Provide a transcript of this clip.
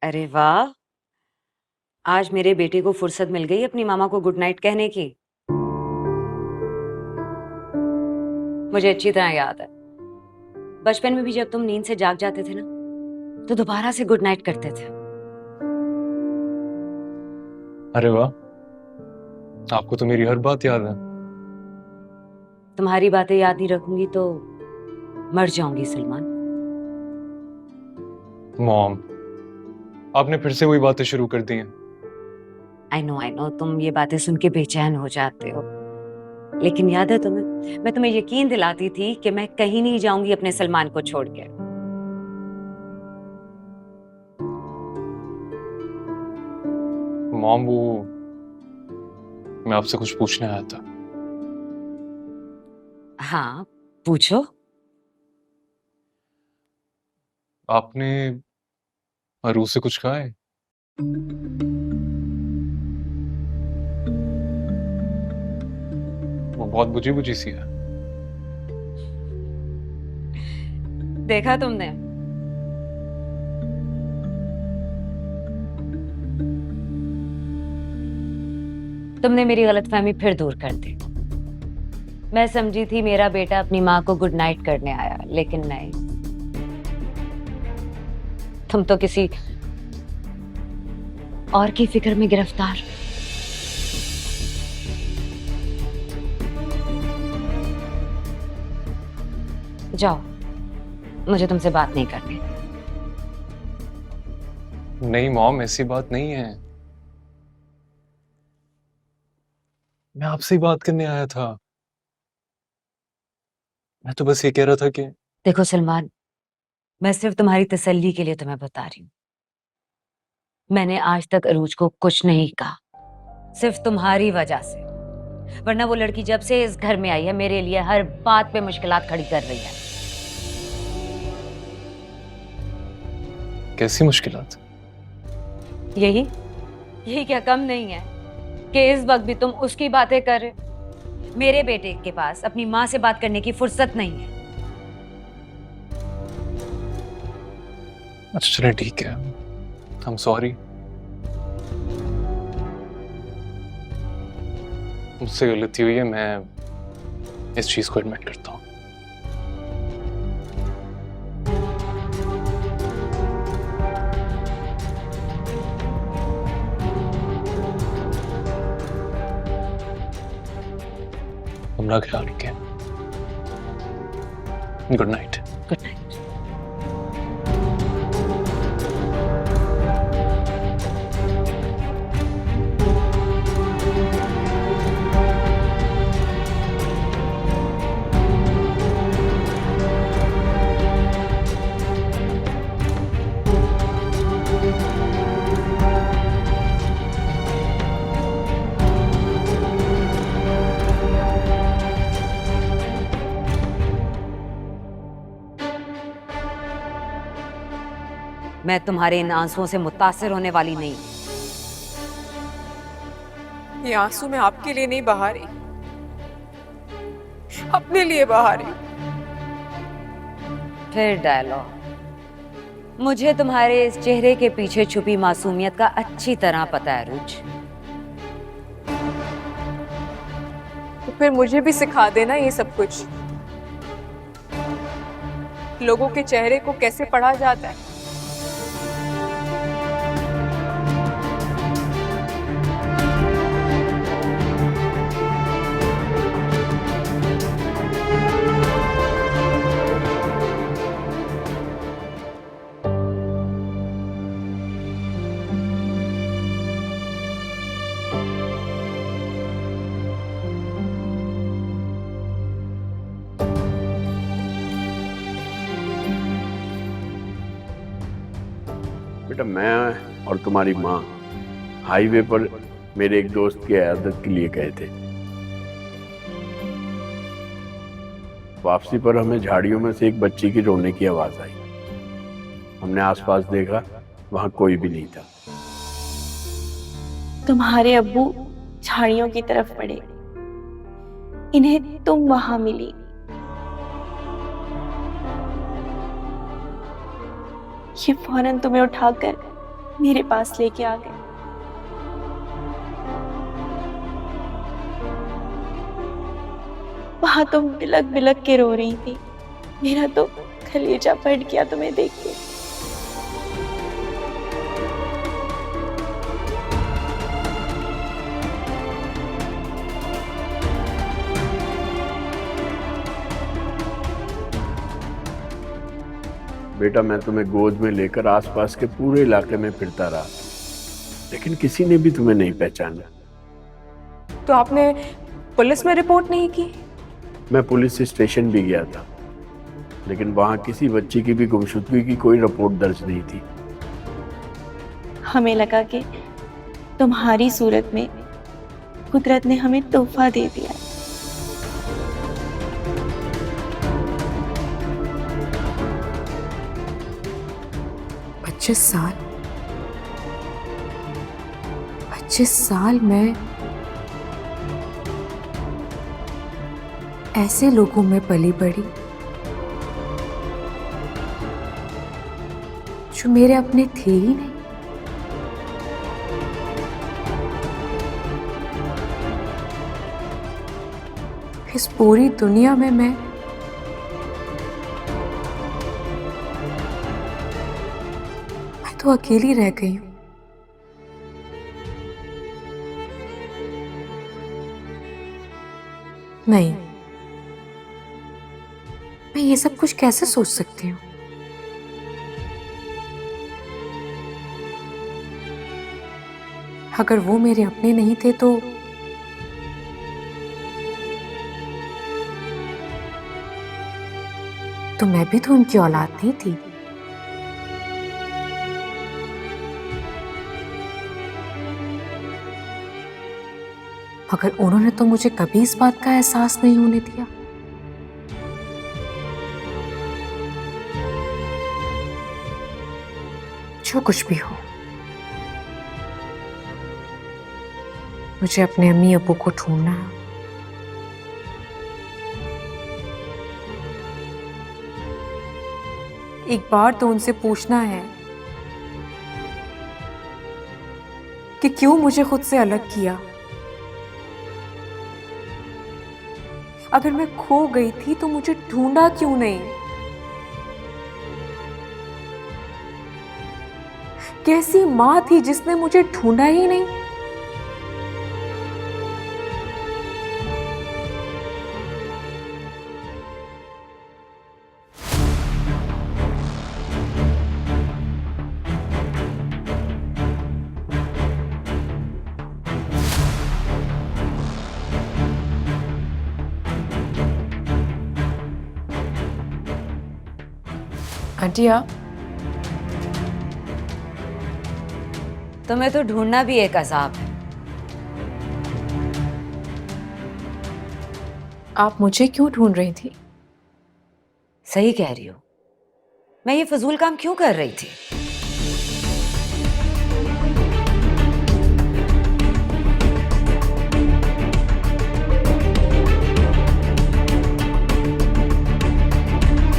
अरे वाह! आज मेरे बेटे को फुर्सत मिल गई अपनी मामा को गुड नाइट कहने की। मुझे अच्छी तरह याद है, बचपन में भी जब तुम नींद से जाग जाते थे ना, तो दोबारा से गुड नाइट करते थे। अरे वाह, आपको तो मेरी हर बात याद है। तुम्हारी बातें याद नहीं रखूंगी तो मर जाऊंगी सलमान। मॉम, आपने फिर से वही बातें शुरू कर दी हैं। आई नो तुम ये बातें सुन के बेचैन हो जाते हो, लेकिन याद है तुम्हें, मैं तुम्हें यकीन दिलाती थी कि मैं कहीं नहीं जाऊंगी अपने सलमान को छोड़ के। मॉम, वो मैं आपसे कुछ पूछने आया था। हाँ, पूछो। आपने अरू से कुछ कहा है? वो बहुत बुझी बुझी सी है। देखा तुमने? तुमने मेरी गलतफहमी फिर दूर कर दी। मैं समझी थी मेरा बेटा अपनी माँ को गुड नाइट करने आया, लेकिन नहीं, तुम तो किसी और की फिक्र में गिरफ्तार। जाओ, मुझे तुमसे बात नहीं करनी। नहीं मॉम, ऐसी बात नहीं है। मैं आपसे ही बात करने आया था। मैं तो बस ये कह रहा था कि देखो सलमान, मैं सिर्फ तुम्हारी तसल्ली के लिए तुम्हें बता रही हूँ। मैंने आज तक अरूज को कुछ नहीं कहा, सिर्फ तुम्हारी वजह से। वरना वो लड़की जब से इस घर में आई है, मेरे लिए हर बात पे मुश्किलात खड़ी कर रही है। कैसी मुश्किलात? यही यही क्या कम नहीं है कि इस वक्त भी तुम उसकी बातें कर रहे हो? मेरे बेटे के पास अपनी माँ से बात करने की फुर्सत नहीं है। अच्छा चलें, ठीक है। I am sorry. मुझसे गलती हुई है, मैं इस चीज को एडमिट करता हूँ। अपना ख्याल रखें। Good night. Good night. मैं तुम्हारे इन आंसुओं से मुतासिर होने वाली नहीं। ये आंसू मैं आपके लिए नहीं बहा रही, अपने लिए बहा रही हूँ। फिर डायलॉग। मुझे तुम्हारे इस चेहरे के पीछे छुपी मासूमियत का अच्छी तरह पता है रुच। तो फिर मुझे भी सिखा देना ये सब कुछ, लोगों के चेहरे को कैसे पढ़ा जाता है। बेटा, मैं और तुम्हारी माँ हाईवे पर मेरे एक दोस्त की इयादत के लिए गए थे। वापसी पर हमें झाड़ियों में से एक बच्ची की रोने की आवाज आई। हमने आसपास देखा, वहां कोई भी नहीं था। तुम्हारे अब्बू झाड़ियों की तरफ बढ़े, इन्हें तुम वहां मिली। ये फौरन तुम्हें उठाकर मेरे पास लेके आ गए। वहां तुम बिलक बिलक के रो रही थी। मेरा तो कलेजा फट गया तुम्हें देख के। बेटा, मैं तुम्हें गोद में लेकर आसपास के पूरे इलाके में फिरता रहा, लेकिन किसी ने भी तुम्हें नहीं पहचाना। तो आपने पुलिस में रिपोर्ट नहीं की? मैं पुलिस स्टेशन भी गया था, लेकिन वहां किसी बच्ची की भी गुमशुदगी की कोई रिपोर्ट दर्ज नहीं थी। हमें लगा कि तुम्हारी सूरत में कुदरत ने हमें तोहफा दे दिया। 25 साल मैं ऐसे लोगों में पली बड़ी जो मेरे अपने थे ही नहीं। इस पूरी दुनिया में मैं तो अकेली रह गई हूं। नहीं, मैं ये सब कुछ कैसे सोच सकती हूँ? अगर वो मेरे अपने नहीं थे तो मैं भी तो उनकी औलाद नहीं थी। मगर उन्होंने तो मुझे कभी इस बात का एहसास नहीं होने दिया। जो कुछ भी हो, मुझे अपने अम्मी अब्बू को ढूंढना है। एक बार तो उनसे पूछना है कि क्यों मुझे खुद से अलग किया। अगर मैं खो गई थी तो मुझे ढूंढा क्यों नहीं? कैसी मां थी जिसने मुझे ढूंढा ही नहीं? आंटी, आप तुम्हें तो ढूंढना भी एक अजाब है। आप मुझे क्यों ढूंढ रही थी? सही कह रही हो। मैं ये फजूल काम क्यों कर रही थी?